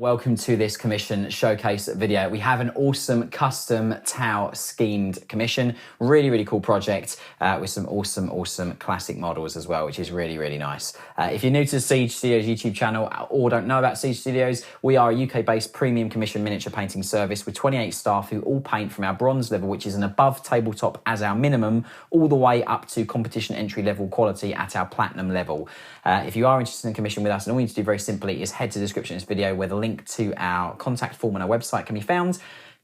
welcome to this commission showcase video. We have an awesome custom towel schemed commission. Really cool project with some awesome classic models as well, which is really nice. If you're new to the Siege Studios YouTube channel or don't know about Siege Studios, we are a UK-based premium commission miniature painting service with 28 staff who all paint from our bronze level, which is an above tabletop as our minimum, all the way up to competition entry level quality at our platinum level. If you are interested in commission with us, and all you need to do very simply is head to the description of this video where the link to our contact form on our website can be found.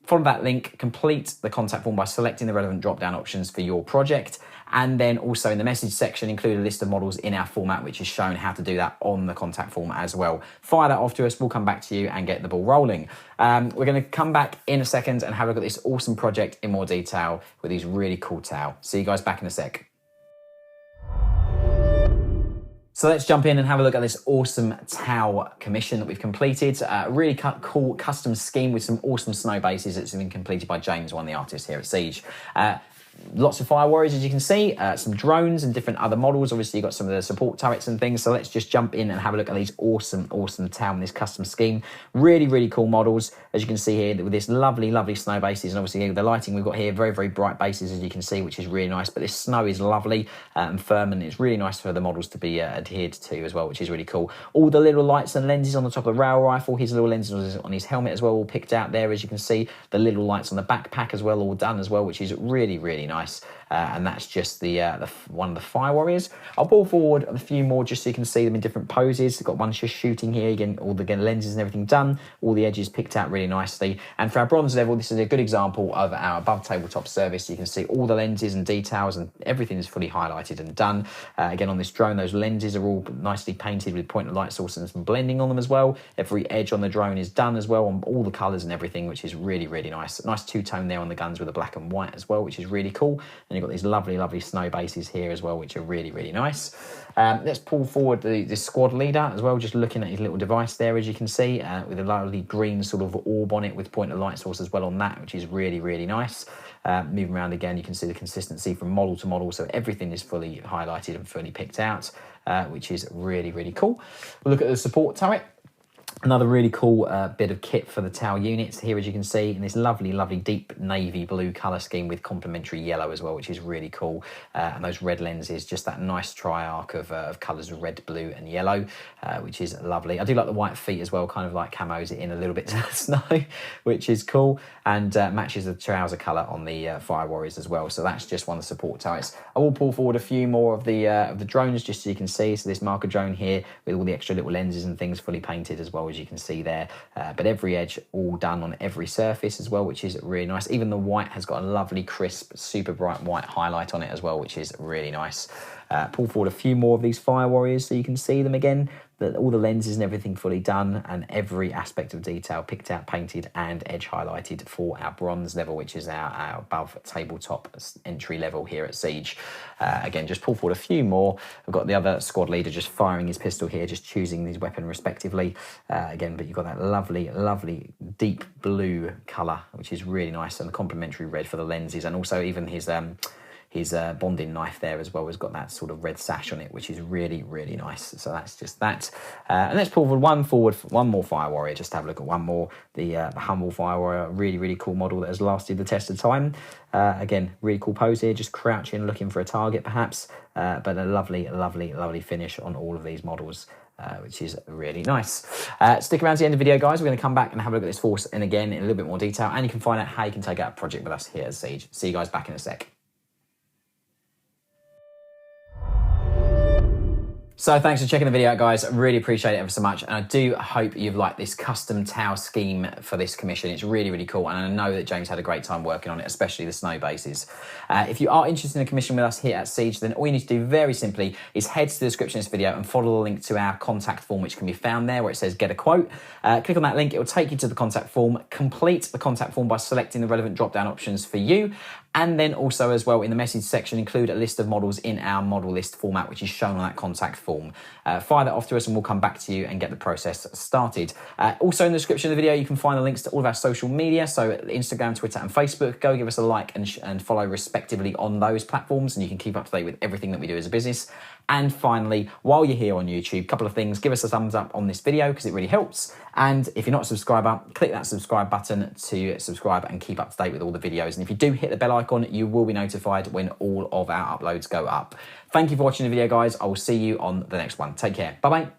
Follow that link, complete the contact form by selecting the relevant drop-down options for your project, and then also in the message section include a list of models in our format, which is shown how to do that on the contact form as well. Fire that off to us, we'll come back to you and get the ball rolling. We're going to come back in a second and have a look at this awesome project in more detail with these really cool towel. See you guys back in a sec. So let's jump in and have a look at this awesome towel commission that we've completed. Really cool custom scheme with some awesome snow bases that's been completed by James, one of the artists here at Siege. Lots of fire warriors, as you can see, some drones and different other models. Obviously, you've got some of the support turrets and things. So let's just jump in and have a look at these awesome towel in this custom scheme. Really cool models, as you can see here, with this lovely snow bases. And obviously, the lighting we've got here, very bright bases, as you can see, which is really nice. But this snow is lovely and firm, and it's really nice for the models to be adhered to as well, which is really cool. All the little lights and lenses on the top of the rail rifle. His little lenses on his helmet as well, all picked out there, as you can see. The little lights on the backpack as well, all done as well, which is really nice. And that's just the one of the fire warriors. I'll pull forward a few more just so you can see them in different poses. Got one just shooting here, again, all the lenses and everything done, all the edges picked out really nicely. And for our bronze level, this is a good example of our above tabletop service. You can see all the lenses and details and everything is fully highlighted and done. Again, on this drone, those lenses are all nicely painted with point of light source and some blending on them as well. Every edge on the drone is done as well on all the colors and everything, which is really nice. Nice two-tone there on the guns with the black and white as well, which is really cool. And you've got these lovely snow bases here as well, which are really nice. Let's pull forward the squad leader as well, just looking at his little device there, as you can see, with a lovely green sort of orb on it with point of light source as well on that, which is really nice. Moving around again, you can see the consistency from model to model, so everything is fully highlighted and fully picked out, which is really cool. We'll look at the support turret. Another really cool bit of kit for the towel units here, as you can see, in this lovely deep navy blue colour scheme with complementary yellow as well, which is really cool. And those red lenses, just that nice triarch of colours of red, blue and yellow, which is lovely. I do like the white feet as well, kind of like camos it in a little bit to the snow, which is cool, and matches the trouser colour on the fire warriors as well. So that's just one of the support turrets. I will pull forward a few more of the drones just so you can see. So this marker drone here with all the extra little lenses and things fully painted as well, as you can see there, but every edge all done on every surface as well, which is really nice. Even the white has got a lovely crisp, super bright white highlight on it as well, which is really nice. Pull forward a few more of these fire warriors so you can see them again. All the lenses and everything fully done, and every aspect of detail picked out, painted and edge highlighted for our bronze level, which is our above tabletop entry level here at Siege. Again, just pull forward a few more. I've got the other squad leader just firing his pistol here, just choosing his weapon respectively. Again, but you've got that lovely deep blue colour, which is really nice, and the complementary red for the lenses, and also even his bonding knife there as well has got that sort of red sash on it, which is really nice. So that's just that. And let's pull one more fire warrior, just to have a look at one more. The humble fire warrior, really cool model that has lasted the test of time. Again, really cool pose here, just crouching, looking for a target perhaps, but a lovely finish on all of these models. Which is really nice. Stick around to the end of the video, guys. We're going to come back and have a look at this force, and again in a little bit more detail, and you can find out how you can take out a project with us here at Siege. See you guys back in a sec. So thanks for checking the video out, guys. I really appreciate it ever so much. And I do hope you've liked this custom towel scheme for this commission. It's really cool. And I know that James had a great time working on it, especially the snow bases. If you are interested in a commission with us here at Siege, then all you need to do very simply is head to the description of this video and follow the link to our contact form, which can be found there where it says get a quote. Click on that link. It will take you to the contact form. Complete the contact form by selecting the relevant drop-down options for you. And then also as well in the message section, include a list of models in our model list format, which is shown on that contact form. Fire that off to us and we'll come back to you and get the process started. Also in the description of the video, you can find the links to all of our social media. So Instagram, Twitter and Facebook. Go give us a like and follow respectively on those platforms, and you can keep up to date with everything that we do as a business. And finally, while you're here on YouTube, a couple of things. Give us a thumbs up on this video because it really helps. And if you're not a subscriber, click that subscribe button to subscribe and keep up to date with all the videos. And if you do hit the bell icon, you will be notified when all of our uploads go up. Thank you for watching the video, guys. I will see you on the next one. Take care. Bye-bye.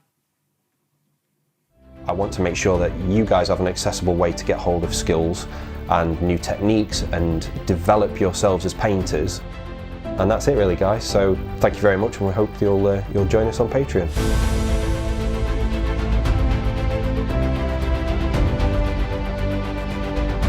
I want to make sure that you guys have an accessible way to get hold of skills and new techniques and develop yourselves as painters. And that's it really, guys. So thank you very much, and we hope you'll join us on Patreon.